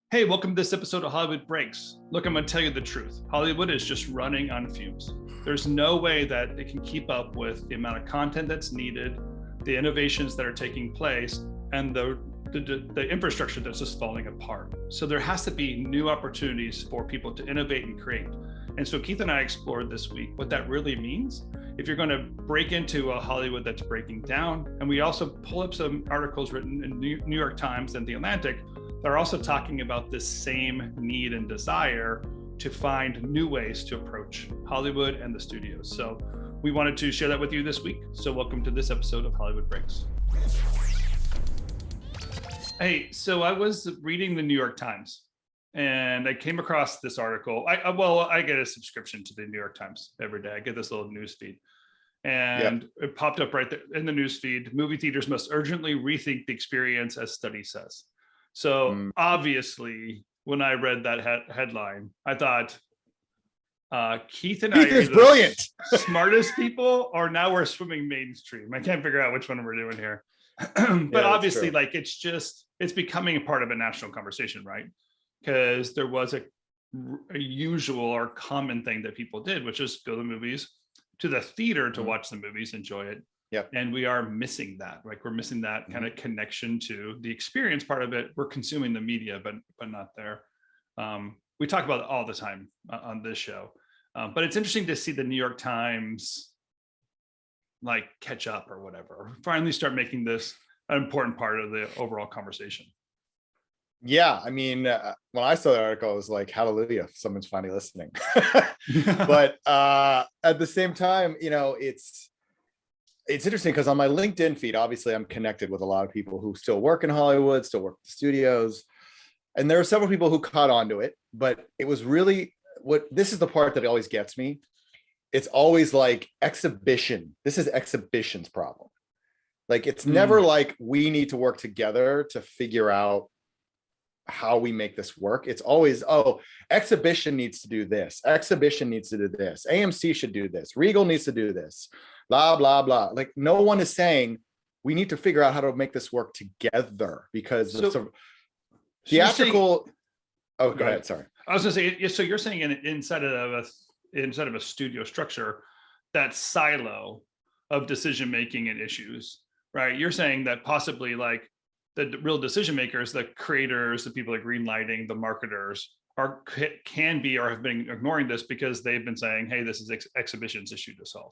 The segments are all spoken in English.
Hey, welcome to this episode of Hollywood Breaks. Look, I'm going to tell you the truth. Hollywood is just running on fumes. There's no way that it can keep up with the amount of content that's needed, the innovations that are taking place, and the infrastructure that's just falling apart. So there has to be new opportunities for people to innovate and create. And so Keith and I explored this week what that really means if you're going to break into a Hollywood that's breaking down. And we also pull up some articles written in New York Times and The Atlantic that are also talking about this same need and desire to find new ways to approach Hollywood and the studios. So we wanted to share that with you this week. So welcome to this episode of Hollywood Breaks. Hey, so I was reading the New York Times and I came across this article. I get a subscription to the New York Times every day. I get this little news feed. And It popped up right there in the news feed. Movie theaters must urgently rethink the experience, as study says. So obviously, when I read that headline, I thought, Keith and I are the brilliant. smartest people, or now we're swimming mainstream. I can't figure out which one we're doing here. But obviously, like it's becoming a part of a national conversation, right? Because there was a usual or common thing that people did, which is go to the movies, to the theater to watch the movies, enjoy it. Yep. And we are missing that. Like we're missing that kind of connection to the experience part of it. We're consuming the media, but not there. We talk about it all the time on this show. But it's interesting to see the New York Times like catch up or whatever, finally start making this an important part of the overall conversation. Yeah, I mean, when I saw the article, I was like, hallelujah, someone's finally listening. But at the same time, you know, it's interesting because on my LinkedIn feed, obviously I'm connected with a lot of people who still work in Hollywood, still work at the studios. And there are several people who caught on to it, but it was really this is the part that always gets me. It's always like exhibition. This is exhibition's problem. Like, it's never like we need to work together to figure out how we make this work. It's always, exhibition needs to do this. Exhibition needs to do this. AMC should do this. Regal needs to do this. Blah, blah, blah. Like, no one is saying we need to figure out how to make this work together because theatrical. Go ahead. Sorry. I was going to say, so you're saying inside of a studio structure, that silo of decision making and issues, right? You're saying that possibly like the real decision makers, the creators, the people like greenlighting, the marketers can be or have been ignoring this because they've been saying, hey, this is exhibition's issue to solve.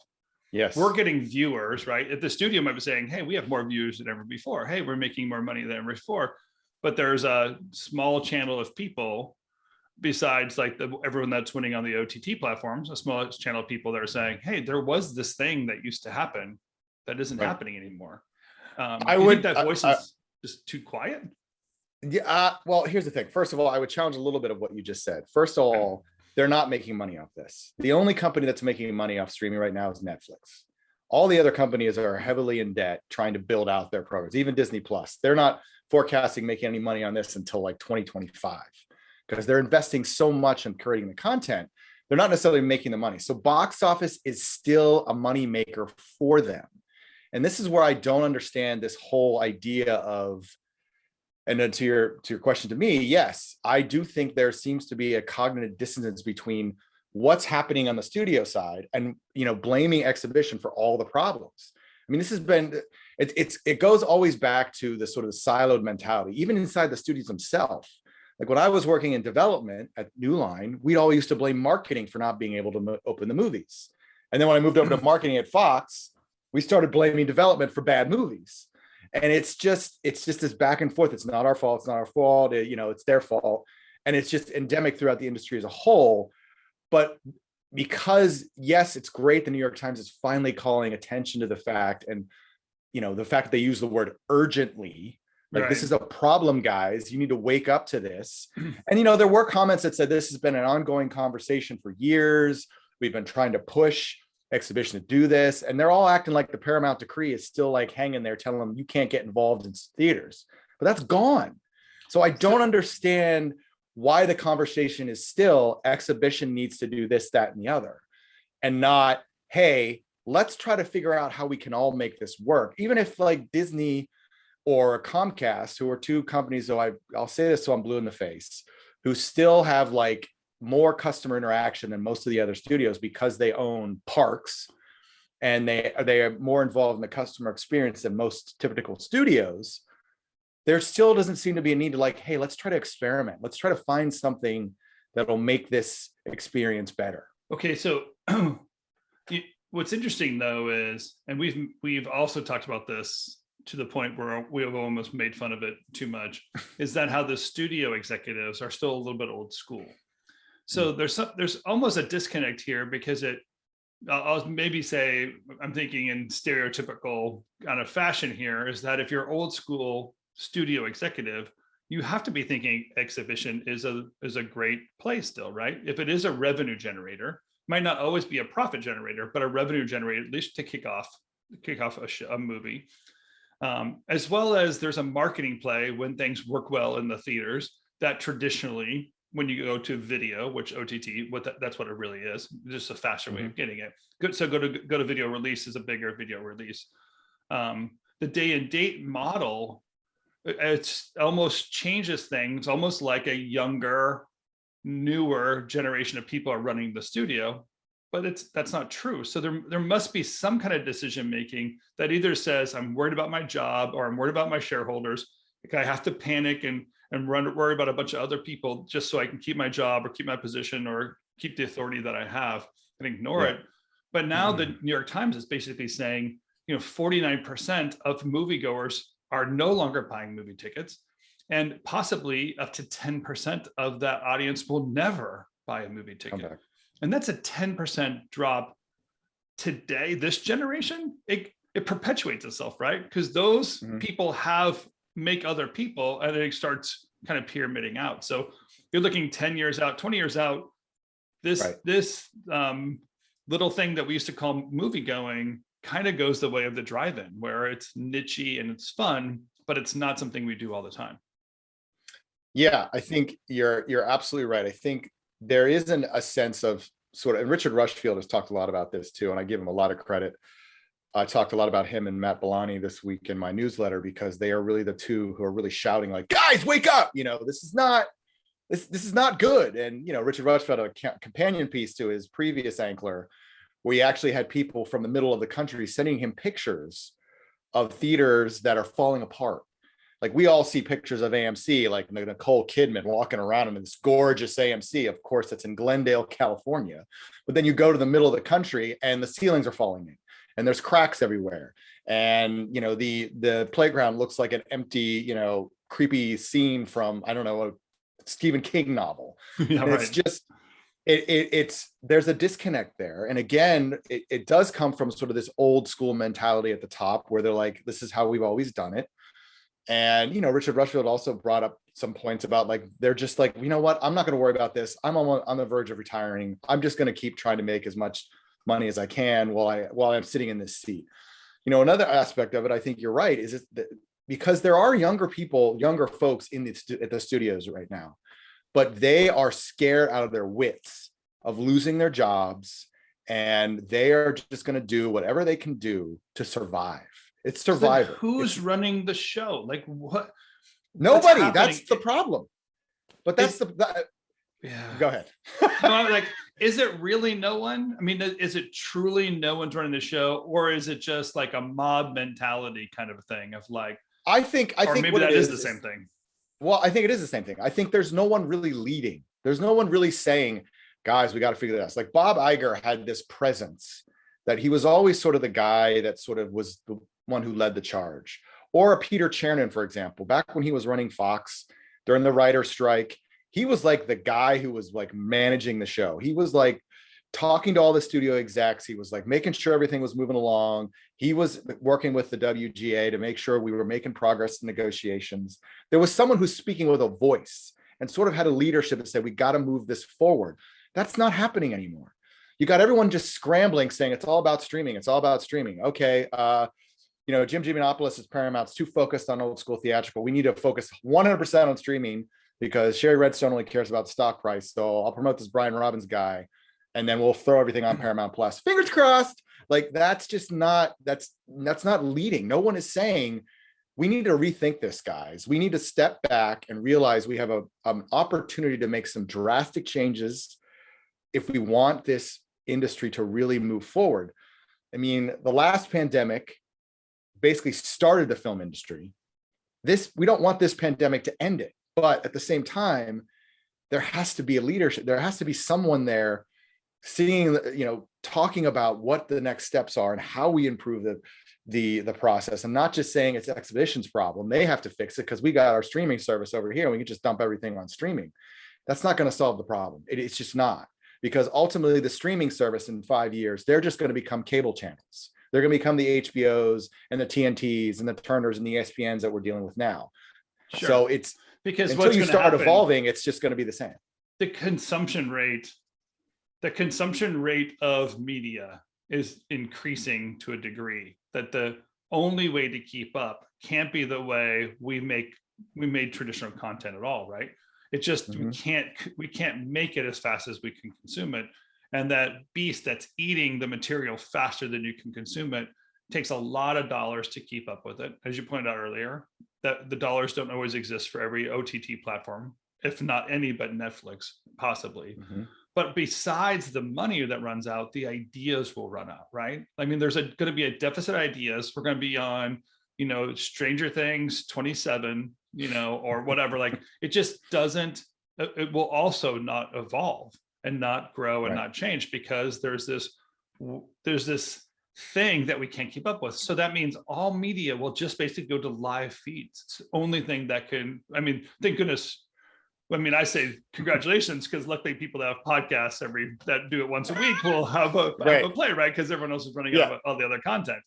Yes. We're getting viewers, right? At the studio might be saying, hey, we have more views than ever before. Hey, we're making more money than ever before. But there's a small channel of people besides like everyone that's winning on the OTT platforms, a small channel of people that are saying, hey, there was this thing that used to happen that isn't happening anymore. I think that voice is just too quiet. Yeah. Well, here's the thing. First of all, I would challenge a little bit of what you just said. First of all, they're not making money off this. The only company that's making money off streaming right now is Netflix. All the other companies are heavily in debt trying to build out their programs. Even Disney Plus, they're not forecasting making any money on this until like 2025 because they're investing so much in creating the content. They're not necessarily making the money. So box office is still a money maker for them. And this is where I don't understand this whole idea of, and then to your question to me, yes, I do think there seems to be a cognitive dissonance between what's happening on the studio side and, you know, blaming exhibition for all the problems. I mean, this has been, it goes always back to the sort of siloed mentality, even inside the studios themselves. Like when I was working in development at New Line, we all used to blame marketing for not being able to open the movies. And then when I moved over to marketing at Fox, we started blaming development for bad movies. And it's just this back and forth. It's not our fault. It's not our fault. It's their fault. And it's just endemic throughout the industry as a whole. But because, yes, it's great the New York Times is finally calling attention to the fact, and, you know, the fact that they use the word urgently, like this is a problem, guys. You need to wake up to this. And, you know, there were comments that said this has been an ongoing conversation for years. We've been trying to push exhibition to do this, and they're all acting like the Paramount decree is still like hanging there telling them you can't get involved in theaters, but that's gone. So I don't understand why the conversation is still exhibition needs to do this, that, and the other, and not, hey, let's try to figure out how we can all make this work. Even if like Disney or Comcast, who are two companies, though I'll say this so I'm blue in the face, who still have like more customer interaction than most of the other studios because they own parks and they are more involved in the customer experience than most typical studios. There still doesn't seem to be a need to like, hey, let's try to experiment. Let's try to find something that'll make this experience better. Okay, so what's interesting though is, and we've also talked about this to the point where we have almost made fun of it too much, is that how the studio executives are still a little bit old school. So there's almost a disconnect here because I'll maybe say, I'm thinking in stereotypical kind of fashion here, is that if you're old school studio executive, you have to be thinking exhibition is a great play still, right? If it is a revenue generator, might not always be a profit generator, but a revenue generator, at least to kick off a movie. As well as there's a marketing play when things work well in the theaters that traditionally, when you go to video, which OTT, that's what it really is, just a faster way of getting it. Good. So go to video release is a bigger video release. The day and date model, it's almost changes things, almost like a younger, newer generation of people are running the studio, but that's not true. So there must be some kind of decision making that either says I'm worried about my job or I'm worried about my shareholders. Like I have to panic and worry about a bunch of other people just so I can keep my job or keep my position or keep the authority that I have and ignore it. But now the New York Times is basically saying, 49% of moviegoers are no longer buying movie tickets, and possibly up to 10% of that audience will never buy a movie ticket. And that's a 10% drop today, this generation. It perpetuates itself, right? Because those people make other people, and it starts kind of pyramiding out. So you're looking 10 years out, 20 years out, this little thing that we used to call movie going kind of goes the way of the drive-in, where it's nichey and it's fun, but it's not something we do all the time. Yeah, I think you're absolutely right. I think there isn't a sense of sort of, and Richard Rushfield has talked a lot about this too, and I give him a lot of credit. I talked a lot about him and Matt Bellani this week in my newsletter because they are really the two who are really shouting like, guys, wake up! This is not good. And Richard Rushfield had a companion piece to his previous Ankler, where he actually had people from the middle of the country sending him pictures of theaters that are falling apart. Like we all see pictures of AMC, like Nicole Kidman walking around in this gorgeous AMC. Of course, it's in Glendale, California. But then you go to the middle of the country and the ceilings are falling in and there's cracks everywhere. And, the playground looks like an empty, creepy scene from, I don't know, a Stephen King novel. Yeah, right. It's just, there's a disconnect there. And again, it does come from sort of this old school mentality at the top where they're like, this is how we've always done it. And, Richard Rushfield also brought up some points about like, they're just like, you know what, I'm not going to worry about this. I'm on the verge of retiring. I'm just going to keep trying to make as much money as I can while I'm sitting in this seat. Another aspect of it, I think you're right, is that because there are younger folks at the studios right now, but they are scared out of their wits of losing their jobs, and they are just going to do whatever they can do to survive. It's survival. So who's running the show? Like what? Nobody. That's the problem. But that's yeah. Go ahead. No, I'm like, is it really no one? I mean, is it truly no one's running the show, or is it just like a mob mentality kind of thing of like? I think maybe that is the same thing. Well, I think it is the same thing. I think there's no one really leading. There's no one really saying, guys, we got to figure this. Like Bob Iger had this presence that he was always sort of the guy that sort of was the one who led the charge. Or a Peter Chernin, for example, back when he was running Fox during the writer's strike, he was like the guy who was like managing the show. He was like talking to all the studio execs. He was like making sure everything was moving along. He was working with the WGA to make sure we were making progress in negotiations. There was someone who's speaking with a voice and sort of had a leadership that said, we got to move this forward. That's not happening anymore. You got everyone just scrambling, saying it's all about streaming. It's all about streaming. Okay. Jim Giannopoulos is Paramount's too focused on old school theatrical. We need to focus 100% on streaming because Sherry Redstone only cares about stock price. So I'll promote this Brian Robbins guy, and then we'll throw everything on Paramount Plus. Fingers crossed. Like that's not leading. No one is saying, we need to rethink this, guys. We need to step back and realize we have an opportunity to make some drastic changes if we want this industry to really move forward. I mean, the last pandemic basically started the film industry. We don't want this pandemic to end it, but at the same time, there has to be a leadership. There has to be someone there seeing, talking about what the next steps are and how we improve the process, and not just saying it's Exhibition's problem. They have to fix it because we got our streaming service over here and we can just dump everything on streaming. That's not going to solve the problem. It's just not, because ultimately the streaming service in 5 years, they're just going to become cable channels. They're going to become the HBOs and the TNTs and the Turners and the ESPNs that we're dealing with now. Sure. So it's because until you start evolving, it's just going to be the same. The consumption rate of media is increasing to a degree that the only way to keep up can't be the way we made traditional content at all, right? It just we can't make it as fast as we can consume it. And that beast that's eating the material faster than you can consume it takes a lot of dollars to keep up with it. As you pointed out earlier, that the dollars don't always exist for every OTT platform, if not any but Netflix, possibly. But besides the money that runs out, the ideas will run out, right? I mean, there's going to be a deficit of ideas. We're going to be on, Stranger Things 27, or whatever. Like, it just doesn't, it will also not evolve and not grow and not change, because there's this thing that we can't keep up with. So that means all media will just basically go to live feeds. It's the only thing that can, thank goodness. I say congratulations, because luckily people that have podcasts that do it once a week will have a play, right? Because everyone else is running out of all the other content.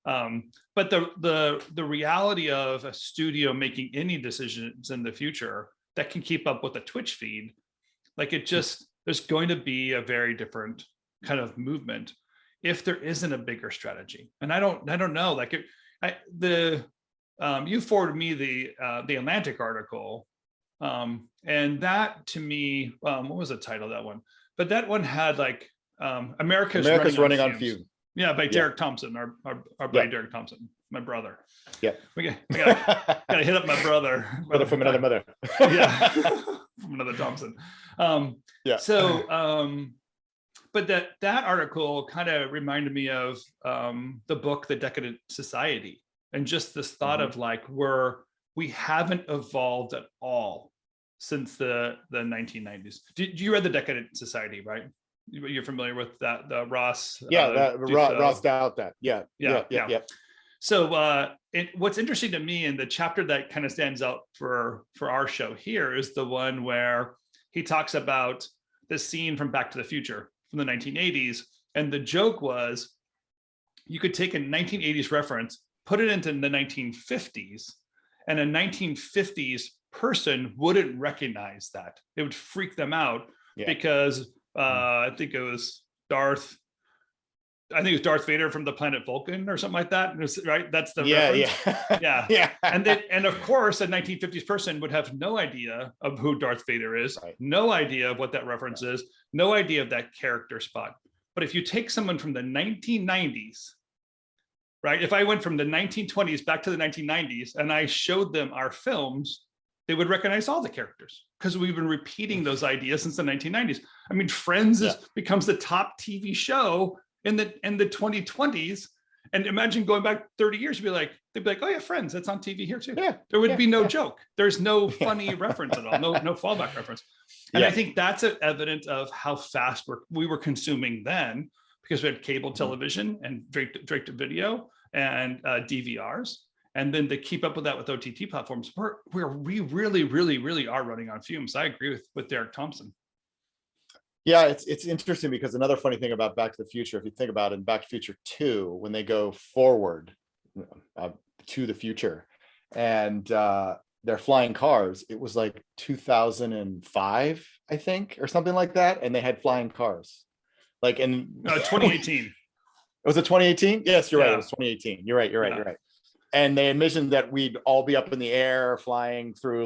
But the reality of a studio making any decisions in the future that can keep up with a Twitch feed, there's going to be a very different kind of movement if there isn't a bigger strategy. And I don't know. You forwarded me the Atlantic article. And that, to me, what was the title of that one? But that one had America's running on fumes. Yeah, by Derek Thompson, our buddy Derek Thompson, my brother. Yeah, we gotta hit up my brother. Brother from another mother. Yeah, from another Thompson. So, but that article kind of reminded me of the book, The Decadent Society, and just this thought of we haven't evolved at all since the 1990s. You read The Decadent Society, right? You're familiar with that, the Ross? Ross Doubt that. Yeah. So what's interesting to me, and the chapter that kind of stands out for our show here, is the one where he talks about the scene from Back to the Future from the 1980s. And the joke was, you could take a 1980s reference, put it into the 1950s, and a 1950s person wouldn't recognize that. It would freak them out because I think it was Darth Vader from the planet Vulcan or something like that. Right? That's the reference. Yeah. And of course, a 1950s person would have no idea of who Darth Vader is, no idea of what that reference is, no idea of that character spot. But if you take someone from the 1990s, right? If I went from the 1920s back to the 1990s and I showed them our films, they would recognize all the characters, because we've been repeating those ideas since the 1990s. Friends becomes the top TV show in the 2020s. And imagine going back 30 years, they'd be like, oh yeah, Friends, that's on TV here too. Yeah, there would be no joke. There's no funny reference at all, no fallback reference. And I think that's evident of how fast we were consuming then, because we had cable television and direct to video and DVRs. And then to keep up with that with OTT platforms, we really, really, really are running on fumes. I agree with Derek Thompson. Yeah, it's interesting, because another funny thing about Back to the Future, if you think about it, in Back to the Future 2, when they go forward to the future and they're flying cars, it was 2005, I think, or something like that. And they had flying cars. 2018. Was it 2018? Yes, you're right. It was 2018. You're right. And they envisioned that we'd all be up in the air flying through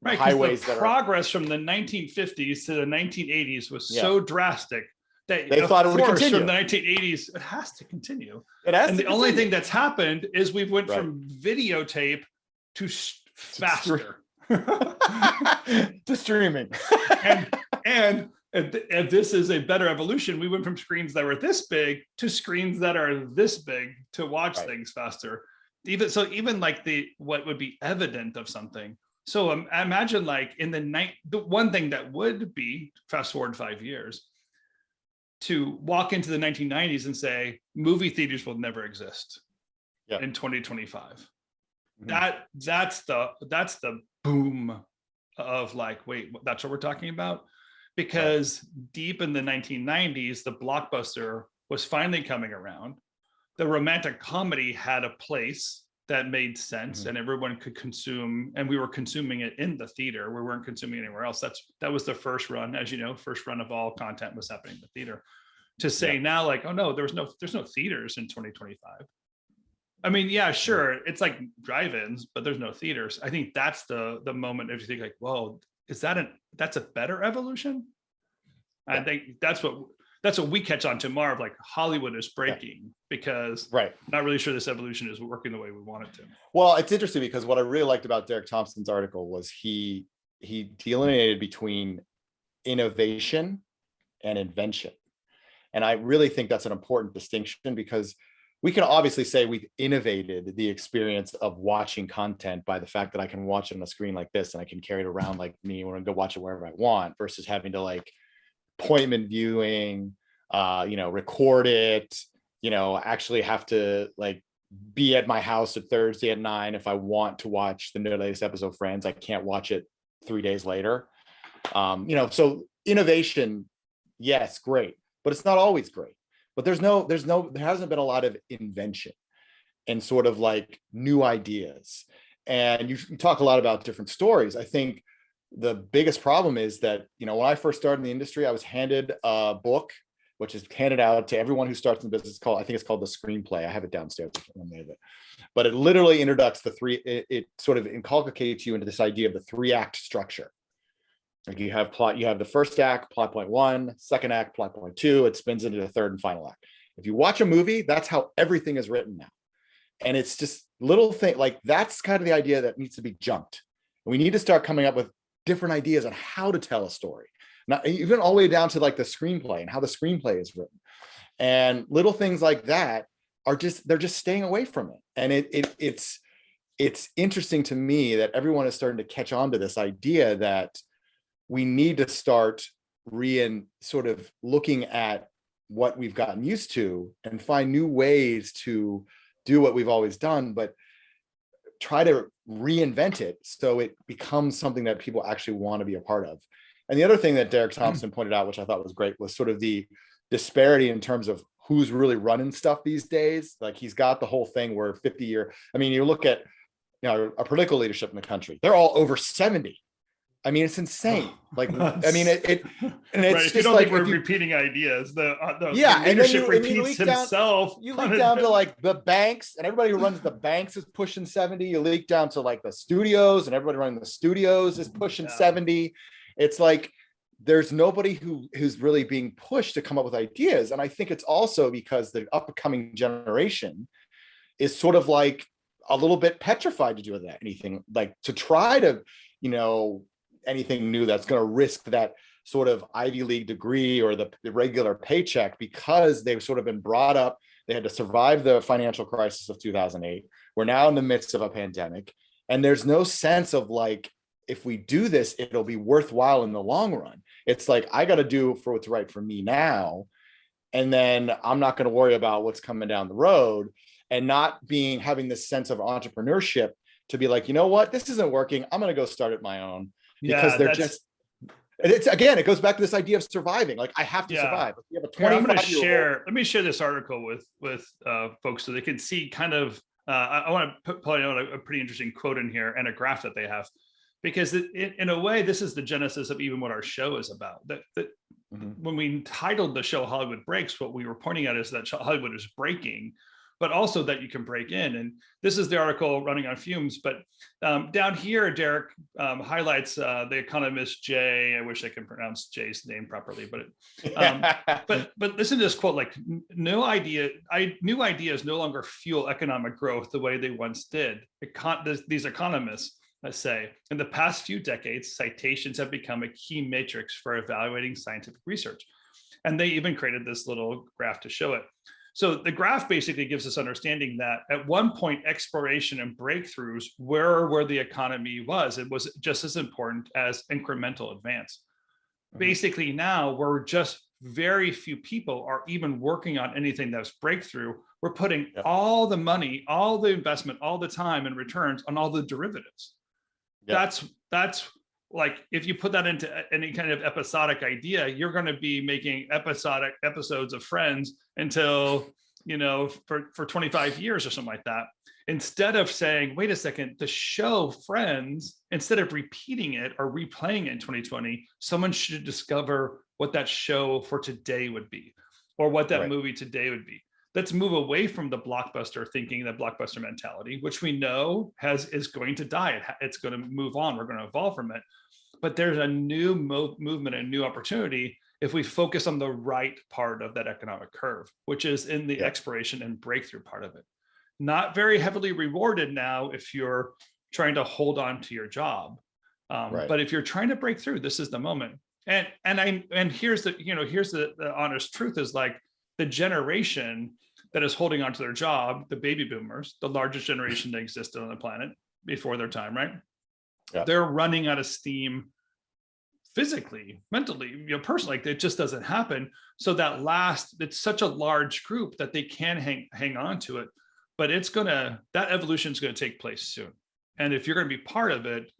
highways. The progress from the 1950s to the 1980s was so drastic They thought it would continue from the 1980s. It has to continue. It has and to the continue. only thing that's happened is we've went from videotape to faster to streaming. and if this is a better evolution, we went from screens that were this big to screens that are this big to watch things faster. Even like what would be evident of something. So imagine like the one thing that would be fast forward 5 years, to walk into the 1990s and say movie theaters will never exist in 2025. That's the boom of like, wait, that's what we're talking about? Because deep in the 1990s, the blockbuster was finally coming around. The romantic comedy had a place that made sense and everyone could consume, and we were consuming it in the theater. We weren't consuming anywhere else. That was the first run, as you know, first run of all content was happening in the theater. To say now, like, oh no, there's no theaters in 2025. I mean, yeah, sure, it's like drive-ins, but there's no theaters. I think that's the moment if you think like, whoa, that's a better evolution? I think that's what we catch on to more of, like Hollywood is breaking because not really sure this evolution is working the way we want it to. Well, it's interesting because what I really liked about Derek Thompson's article was he delineated between innovation and invention. And I really think that's an important distinction, because we can obviously say we've innovated the experience of watching content by the fact that I can watch it on a screen like this and I can carry it around like me when I go watch it wherever I want, versus having to like appointment viewing, record it, actually have to like be at my house at Thursday at 9 if I want to watch the latest episode of Friends. I can't watch it 3 days later. So innovation, yes, great, but it's not always great. But there hasn't been a lot of invention and sort of like new ideas. And you talk a lot about different stories. I think the biggest problem is that, when I first started in the industry, I was handed a book, which is handed out to everyone who starts in business. I think it's called The Screenplay. I have it downstairs. But it literally introduces it sort of inculcates you into this idea of the 3-act structure. Like you have the first act, plot point 1, second act, plot point 2, it spins into the third and final act. If you watch a movie, that's how everything is written now. And it's just little thing, like that's kind of the idea that needs to be jumped. And we need to start coming up with different ideas on how to tell a story. Now, even all the way down to like the screenplay and how the screenplay is written. And little things like that they're just staying away from it. And it's interesting to me that everyone is starting to catch on to this idea that we need to start sort of looking at what we've gotten used to and find new ways to do what we've always done, but try to reinvent it so it becomes something that people actually want to be a part of. And the other thing that Derek Thompson pointed out, which I thought was great, was sort of the disparity in terms of who's really running stuff these days. Like he's got the whole thing where you look at a political leadership in the country, they're all over 70. I mean, it's insane. Like, I mean, and it's just you don't like think we're repeating ideas. The leadership repeats himself. You leak down to like the banks, and everybody who runs the banks is pushing 70. You leak down to like the studios, and everybody running the studios is pushing 70. It's like there's nobody who's really being pushed to come up with ideas. And I think it's also because the upcoming generation is sort of like a little bit petrified to do anything, like to try to, anything new that's going to risk that sort of Ivy League degree or the regular paycheck, because they've sort of been brought up. They had to survive the financial crisis of 2008. We're now in the midst of a pandemic, and there's no sense of like, if we do this, it'll be worthwhile in the long run. It's like, I got to do for what's right for me now. And then I'm not going to worry about what's coming down the road, and not having this sense of entrepreneurship to be like, you know what, this isn't working. I'm going to go start it my own. Because it goes back to this idea of surviving. Like I have to survive. You have a 25-year-old. Let me share this article with folks so they can see kind of, I want to put a pretty interesting quote in here and a graph that they have, because in a way, this is the genesis of even what our show is about. When we titled the show Hollywood Breaks, what we were pointing at is that Hollywood is breaking, but also that you can break in. And this is the article Running on Fumes. But down here, Derek highlights the economist Jay. I wish I could pronounce Jay's name properly, but listen to this quote: like, new ideas no longer fuel economic growth the way they once did. These economists say, in the past few decades, citations have become a key matrix for evaluating scientific research. And they even created this little graph to show it. So the graph basically gives us understanding that at one point, exploration and breakthroughs were where the economy was. It was just as important as incremental advance. Basically now, we're just very few people are even working on anything that's breakthrough. We're putting all the money, all the investment, all the time and returns on all the derivatives. That's like, if you put that into any kind of episodic idea, you're going to be making episodic episodes of Friends until, for 25 years or something like that. Instead of saying, wait a second, the show Friends, instead of repeating it or replaying it in 2020, someone should discover what that show for today would be, or what that movie today would be. Let's move away from the blockbuster thinking, the blockbuster mentality, which we know is going to die. It's going to move on. We're going to evolve from it. But there's a new movement, a new opportunity if we focus on the right part of that economic curve, which is in the exploration and breakthrough part of it. Not very heavily rewarded now if you're trying to hold on to your job. But if you're trying to break through, this is the moment. And here's the honest truth is, like, the generation that is holding on to their job, the baby boomers, the largest generation that existed on the planet before their time, right? Yeah. They're running out of steam physically, mentally, personally. Like, it just doesn't happen. So it's such a large group that they can hang on to it, but that evolution is going to take place soon. And if you're going to be part of it,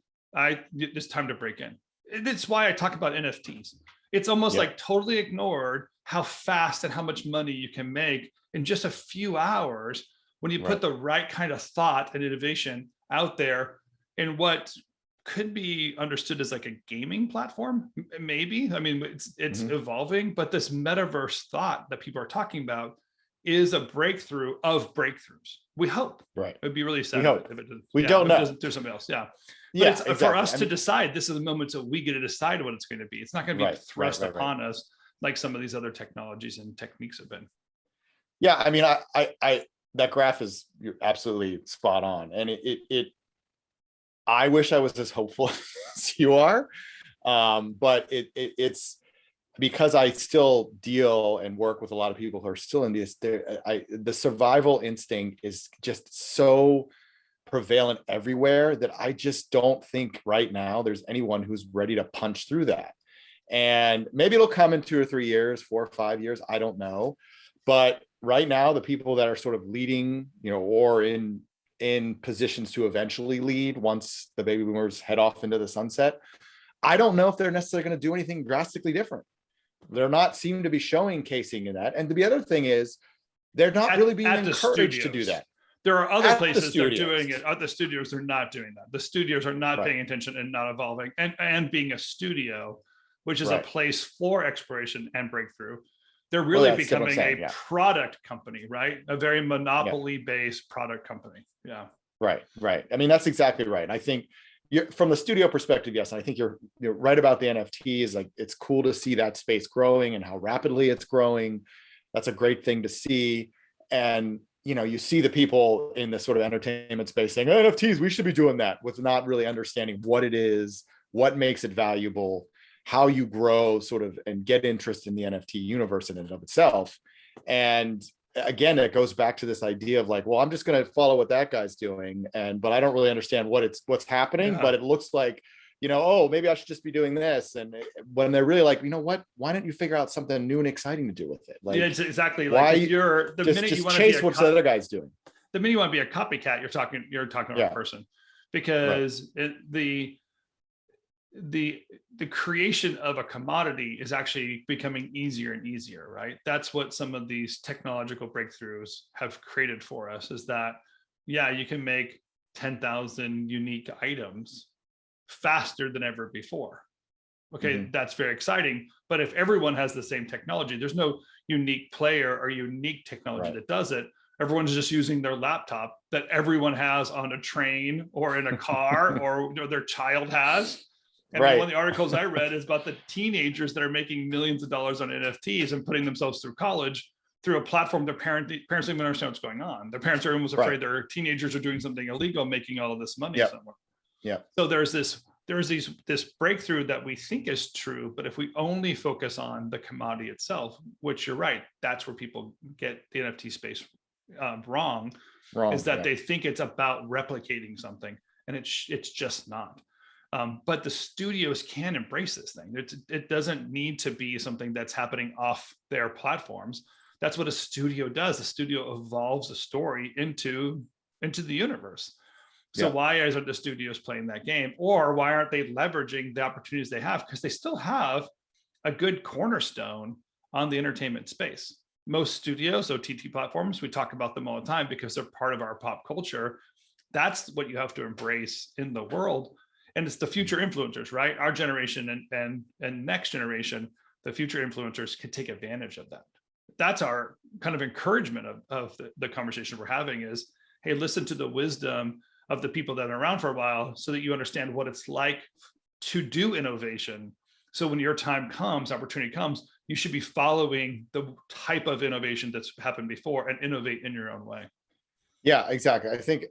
it's time to break in. That's why I talk about NFTs. It's almost like totally ignored how fast and how much money you can make in just a few hours when you put the right kind of thought and innovation out there in what could be understood as like a gaming platform, maybe. I mean, it's evolving, but this metaverse thought that people are talking about is a breakthrough of breakthroughs. We hope. Right. It would be really sad if it we don't know. There's something else. Yeah. But it's exactly. For us to decide. This is the moment that we get to decide what it's going to be. It's not going to be thrust upon us like some of these other technologies and techniques have been. Yeah, I mean, I that graph is, you're absolutely spot on, and I wish I was as hopeful as you are, but it's because I still deal and work with a lot of people who are still in this. The survival instinct is just so prevalent everywhere that I just don't think right now there's anyone who's ready to punch through that. And maybe it'll come in 2 or 3 years, 4 or 5 years, I don't know. But right now, the people that are sort of leading, or in positions to eventually lead once the baby boomers head off into the sunset, I don't know if they're necessarily going to do anything drastically different. They're not seem to be showcasing in that. And the other thing is, they're not really being encouraged to do that. There are other places that are doing it. Other studios are not doing that. The studios are not paying attention and not evolving. And being a studio, which is a place for exploration and breakthrough, they're really becoming a product company, right? A very monopoly-based product company. Yeah. Right. I mean, that's exactly right. I think from the studio perspective, yes, and I think you're right about the NFTs. Like, it's cool to see that space growing and how rapidly it's growing. That's a great thing to see. And you see the people in the sort of entertainment space saying, NFTs, we should be doing that, with not really understanding what it is, what makes it valuable, how you grow sort of and get interest in the NFT universe in and of itself. And again, it goes back to this idea of like, well, I'm just going to follow what that guy's doing. But I don't really understand what's happening, but it looks like, oh, maybe I should just be doing this. And when they're really like, what, why don't you figure out something new and exciting to do with it? Like, it's exactly like, if you're the minute you want to chase what the other guy's doing. The minute you want to be a copycat, you're talking about a person, because the creation of a commodity is actually becoming easier and easier, right? That's what some of these technological breakthroughs have created for us, is that, you can make 10,000 unique items faster than ever before. Okay, that's very exciting. But if everyone has the same technology, there's no unique player or unique technology that does it. Everyone's just using their laptop that everyone has on a train or in a car or their child has. And Right. one of the articles I read is about the teenagers that are making millions of dollars on NFTs and putting themselves through college through a platform their parents don't even understand what's going on. Their parents are almost afraid their teenagers are doing something illegal, making all of this money somewhere. Yeah. So there's this breakthrough that we think is true, but if we only focus on the commodity itself, which you're right, that's where people get the NFT space wrong, is that they think it's about replicating something, and it's just not. But the studios can embrace this thing. It doesn't need to be something that's happening off their platforms. That's what a studio does. The studio evolves a story into the universe. So why isn't the studios playing that game? Or why aren't they leveraging the opportunities they have? Because they still have a good cornerstone on the entertainment space. Most studios, OTT platforms, we talk about them all the time because they're part of our pop culture. That's what you have to embrace in the world. And it's the future influencers, right? Our generation and next generation, the future influencers can take advantage of that. That's our kind of encouragement of the conversation we're having is, hey, listen to the wisdom of the people that are around for a while so that you understand what it's like to do innovation. So when your time comes, opportunity comes, you should be following the type of innovation that's happened before and innovate in your own way. Yeah, exactly. I think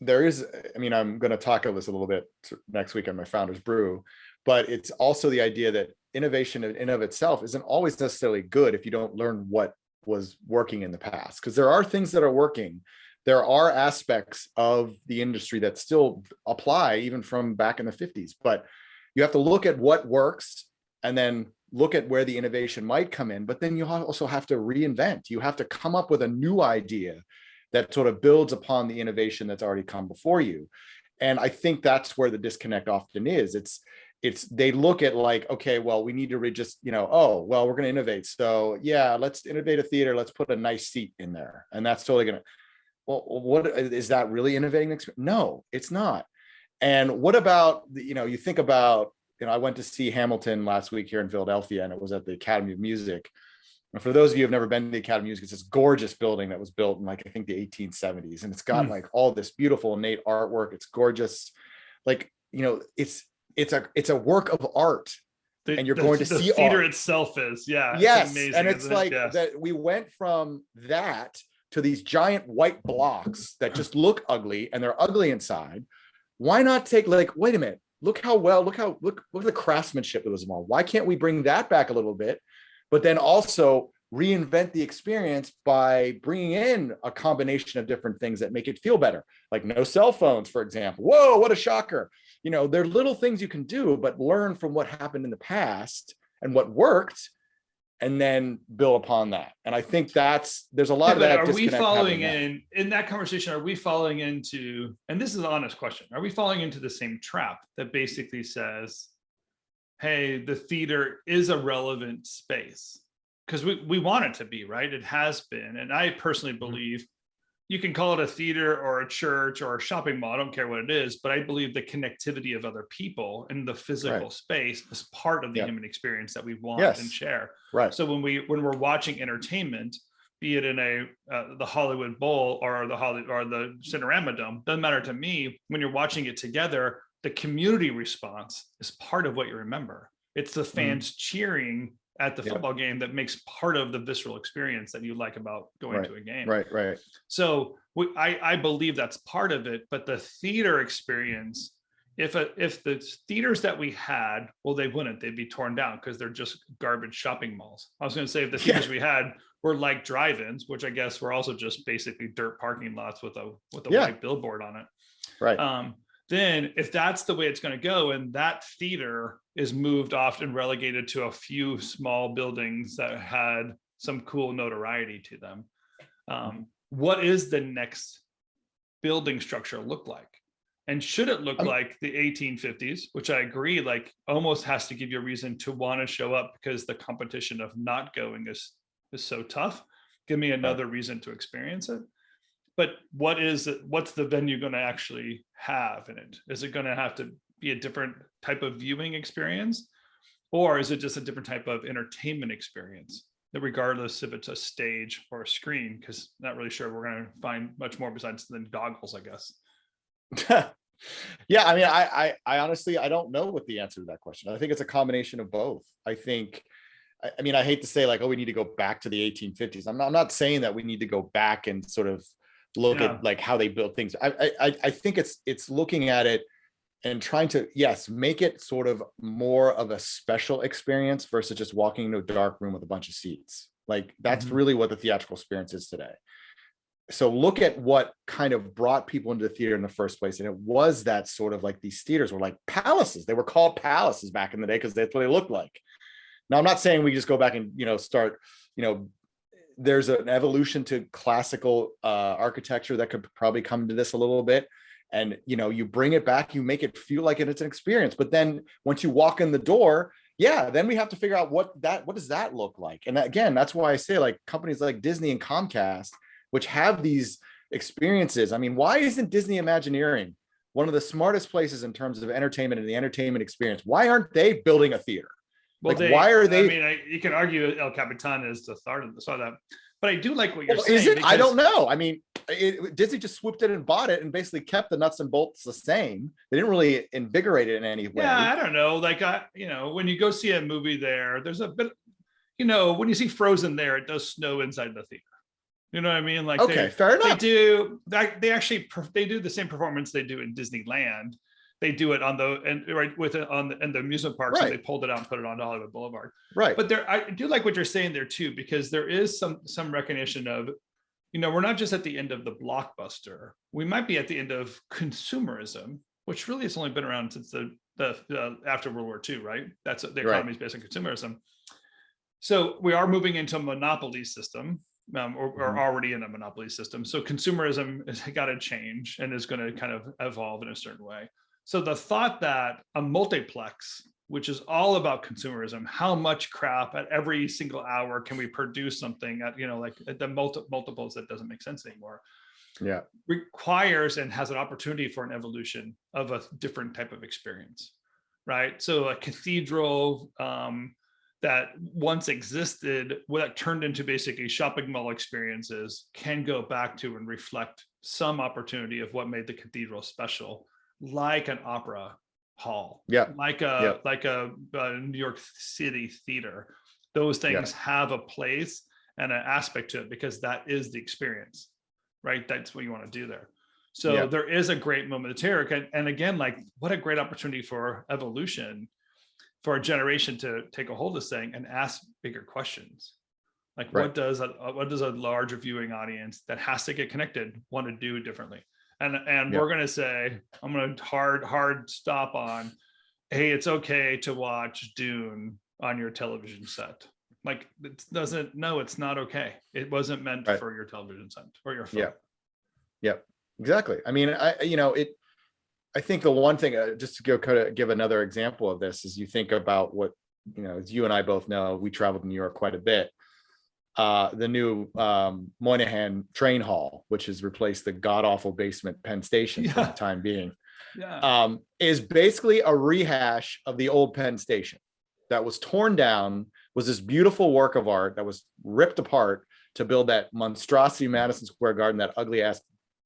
there is, I mean, I'm going to talk about this a little bit next week on my Founders Brew, but it's also the idea that innovation in and of itself isn't always necessarily good if you don't learn what was working in the past, because there are things that are working. There are aspects of the industry that still apply even from back in the 50s, but you have to look at what works and then look at where the innovation might come in. But then you also have to reinvent. You have to come up with a new idea that sort of builds upon the innovation that's already come before you. And I think that's where the disconnect often is. It's they look at like, okay, well, we need to just, oh, well, we're going to innovate. So yeah, let's innovate a theater. Let's put a nice seat in there. And that's totally going to, well, what is that really innovating? No, it's not. And what about, you think about, I went to see Hamilton last week here in Philadelphia, and it was at the Academy of Music. And for those of you who have never been to the Academy of Music, it's this gorgeous building that was built in I think the 1870s. And it's got like all this beautiful innate artwork. It's gorgeous. It's a work of art. And you're going to see the theater art. Itself is, yes. It's amazing, and it's like that we went from that to these giant white blocks that just look ugly, and they're ugly inside. Why not take wait a minute, look at the craftsmanship of this mall. Why can't we bring that back a little bit, but then also reinvent the experience by bringing in a combination of different things that make it feel better, like no cell phones, for example. Whoa, what a shocker. There are little things you can do, but learn from what happened in the past and what worked, and then build upon that. And I think there's a lot of that. Are we following in that conversation? Are we falling into, and this is an honest question, are we falling into the same trap that basically says, hey, the theater is a relevant space? Because we want it to be, right? It has been. And I personally believe you can call it a theater or a church or a shopping mall. I don't care what it is, but I believe the connectivity of other people in the physical space is part of the human experience that we want and share. Right. So when we're watching entertainment, be it in the Hollywood Bowl or the Cinerama Dome, doesn't matter to me. When you're watching it together, the community response is part of what you remember. It's the fans cheering at the football game that makes part of the visceral experience that you like about going to a game. Right. So I believe that's part of it, but the theater experience, if the theaters that we had, well, they wouldn't, they'd be torn down because they're just garbage shopping malls. I was going to say, if the theaters we had were like drive-ins, which I guess were also just basically dirt parking lots with a white billboard on it. Right. Then if that's the way it's going to go, and that theater is moved off and relegated to a few small buildings that had some cool notoriety to them, what is the next building structure look like? And should it look like the 1850s, which I agree, almost has to give you a reason to want to show up because the competition of not going is so tough. Give me another reason to experience it. But what's the venue going to actually have in it? Is it going to have to be a different type of viewing experience? Or is it just a different type of entertainment experience? regardless if it's a stage or a screen, because not really sure we're going to find much more besides than goggles, I guess. Yeah, I mean, I honestly, I don't know what the answer to that question. I think it's a combination of both. I think, I mean, I hate to say like, oh, we need to go back to the 1850s. I'm not saying that we need to go back and sort of look at like how they built things. I think it's looking at it and trying to, yes, make it sort of more of a special experience versus just walking into a dark room with a bunch of seats. Like that's really what the theatrical experience is today. So look at what kind of brought people into the theater in the first place. And it was that sort of like these theaters were like palaces. They were called palaces back in the day because that's what they looked like. Now, I'm not saying we just go back and, start, there's an evolution to classical architecture that could probably come to this a little bit. And, you bring it back, you make it feel like it's an experience. But then once you walk in the door, then we have to figure out what does that look like? And again, that's why I say like companies like Disney and Comcast, which have these experiences. I mean, why isn't Disney Imagineering one of the smartest places in terms of entertainment and the entertainment experience? Why aren't they building a theater? Well, why are they? I mean, you can argue El Capitan is the start of that, but I do like what you're saying. Is it? I don't know. I mean, Disney just swooped in and bought it and basically kept the nuts and bolts the same. They didn't really invigorate it in any way. Yeah, I don't know. Like, when you go see a movie there, there's a bit, when you see Frozen there, it does snow inside the theater. You know what I mean? Like, okay, fair enough. They actually do the same performance they do in Disneyland. They do it on the amusement parks, and they pulled it out and put it on Hollywood Boulevard. Right. But I do like what you're saying there too, because there is some recognition of, we're not just at the end of the blockbuster. We might be at the end of consumerism, which really has only been around since the after World War II, right? That's the economy is based on consumerism. So we are moving into a monopoly system. Or already in a monopoly system. So consumerism has got to change and is going to kind of evolve in a certain way. So the thought that a multiplex, which is all about consumerism, how much crap at every single hour can we produce something at, like at the multiples that doesn't make sense anymore. Yeah. Requires and has an opportunity for an evolution of a different type of experience, right? So a cathedral, that once existed, that turned into basically shopping mall experiences, can go back to and reflect some opportunity of what made the cathedral special, like an opera hall, like a New York City theater. Those things have a place and an aspect to it because that is the experience, right? That's what you want to do there. So there is a great moment of terror. And again, like what a great opportunity for evolution, for a generation to take a hold of this thing and ask bigger questions. Like what does a larger viewing audience that has to get connected want to do differently? And we're going to say, I'm going to hard stop on, hey, it's okay to watch Dune on your television set. Like it's not okay. It wasn't meant for your television set or your phone. Yeah, exactly. I mean, I think the one thing, just to go kind of give another example of this, is you think about what, as you and I both know, we traveled to New York quite a bit. The new Moynihan train hall, which has replaced the god-awful basement Penn Station for the time being, is basically a rehash of the old Penn Station that was torn down, was this beautiful work of art that was ripped apart to build that monstrosity Madison Square Garden, that ugly-ass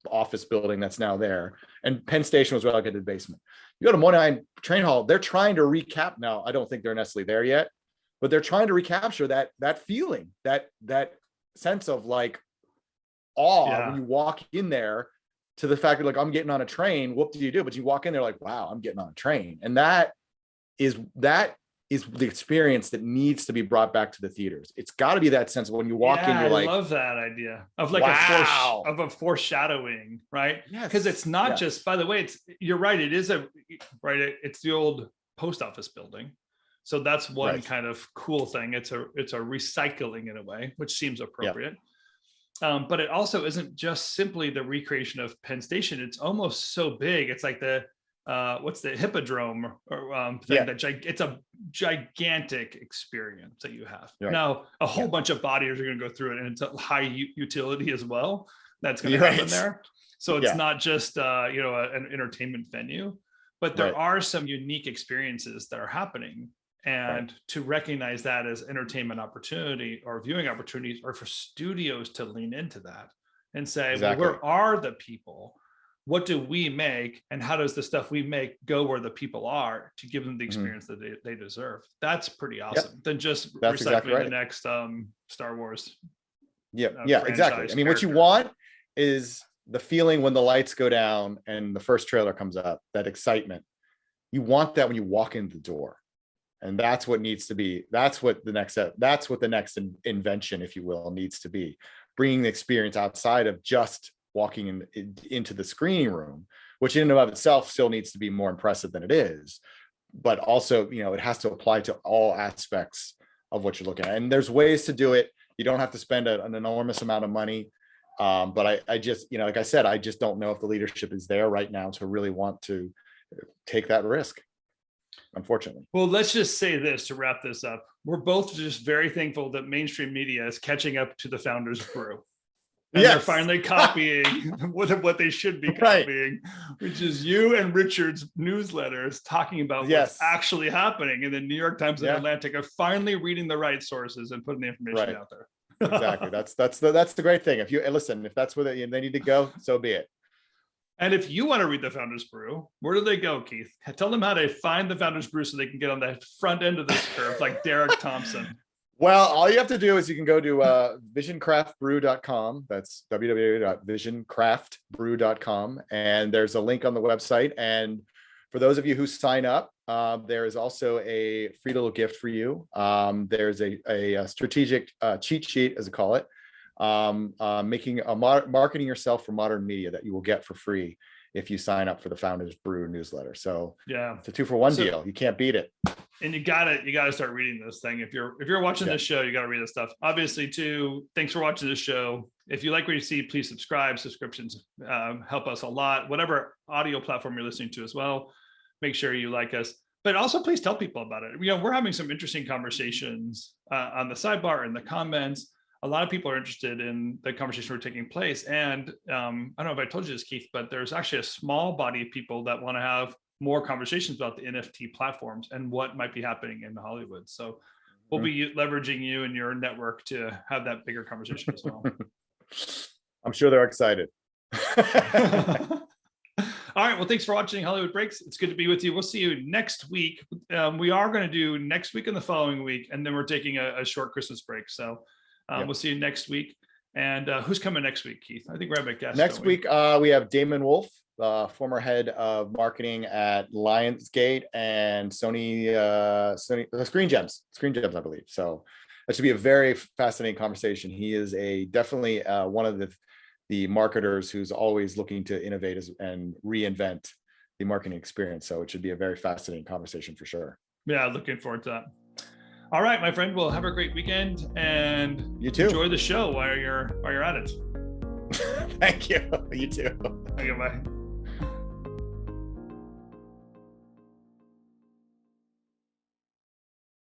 office building that's now there. And Penn Station was relegated to the basement. You go to Moynihan train hall, they're trying to recap now. I don't think they're necessarily there yet, but they're trying to recapture that feeling, that sense of like awe when you walk in there, to the fact that like, I'm getting on a train. What do you do? But you walk in there like, wow, I'm getting on a train. And that is the experience that needs to be brought back to the theaters. It's got to be that sense of when you walk in, you're like, I love that idea of like a foreshadowing, right? Because it's not just, by the way, you're right. It is it's the old post office building. So that's one kind of cool thing. It's a recycling in a way, which seems appropriate. But it also isn't just simply the recreation of Penn Station. It's almost so big. It's like what's the Hippodrome thing? It's a gigantic experience that you have. Now, a whole bunch of bodies are going to go through it, and it's a high utility as well. That's going to happen there. So it's not just an entertainment venue, but there are some unique experiences that are happening. And to recognize that as entertainment opportunity or viewing opportunities, or for studios to lean into that and say, Exactly. well, where are the people? What do we make? And how does the stuff we make go where the people are to give them the experience that they deserve? That's pretty awesome. Than just That's recycling exactly right. the next Star Wars. Yeah, exactly. I mean, what you want is the feeling when the lights go down and the first trailer comes up, that excitement. You want that when you walk in the door. And that's what needs to be. That's what the next invention, if you will, needs to be. Bringing the experience outside of just walking into the screening room, which in and of itself still needs to be more impressive than it is. But also, it has to apply to all aspects of what you're looking at. And there's ways to do it. You don't have to spend an enormous amount of money. But I just, like I said, I just don't know if the leadership is there right now to really want to take that risk, unfortunately. Well, let's just say this to wrap this up. We're both just very thankful that mainstream media is catching up to the Founders Brew. And they're finally copying what they should be copying, which is you and Richard's newsletters talking about what's actually happening. And the New York Times and Atlantic are finally reading the right sources and putting the information out there. Exactly. That's the great thing. If that's where they need to go, so be it. And if you want to read the Founders Brew, where do they go, Keith? Tell them how to find the Founders Brew so they can get on the front end of this curve, like Derek Thompson. Well, all you have to do is you can go to visioncraftbrew.com. That's www.visioncraftbrew.com. And there's a link on the website. And for those of you who sign up, there is also a free little gift for you. There's a strategic cheat sheet, as I call it, marketing yourself for modern media that you will get for free if you sign up for the Founders Brew newsletter. So it's a 2-for-1 deal. You can't beat it. And you gotta start reading this thing. If you're watching this show, you gotta read this stuff. Obviously, too, thanks for watching this show. If you like what you see, please subscribe. Subscriptions help us a lot. Whatever audio platform you're listening to as well, make sure you like us. But also, please tell people about it. We're having some interesting conversations on the sidebar and the comments. A lot of people are interested in the conversation we're taking place. And I don't know if I told you this, Keith, but there's actually a small body of people that want to have more conversations about the NFT platforms and what might be happening in Hollywood. So we'll be leveraging you and your network to have that bigger conversation as well. I'm sure they're excited. All right. Well, thanks for watching Hollywood Breaks. It's good to be with you. We'll see you next week. We are going to do next week and the following week, and then we're taking a short Christmas break. So we'll see you next week. And who's coming next week, Keith? I think we're having a guest. Next week, we have Damon Wolf, former head of marketing at Lionsgate and Sony Screen Gems, I believe. So that should be a very fascinating conversation. He is definitely one of the marketers who's always looking to innovate and reinvent the marketing experience. So it should be a very fascinating conversation for sure. Yeah, looking forward to that. All right, my friend. Well, have a great weekend, and you too. Enjoy the show while you're at it. Thank you. You too. Okay, bye.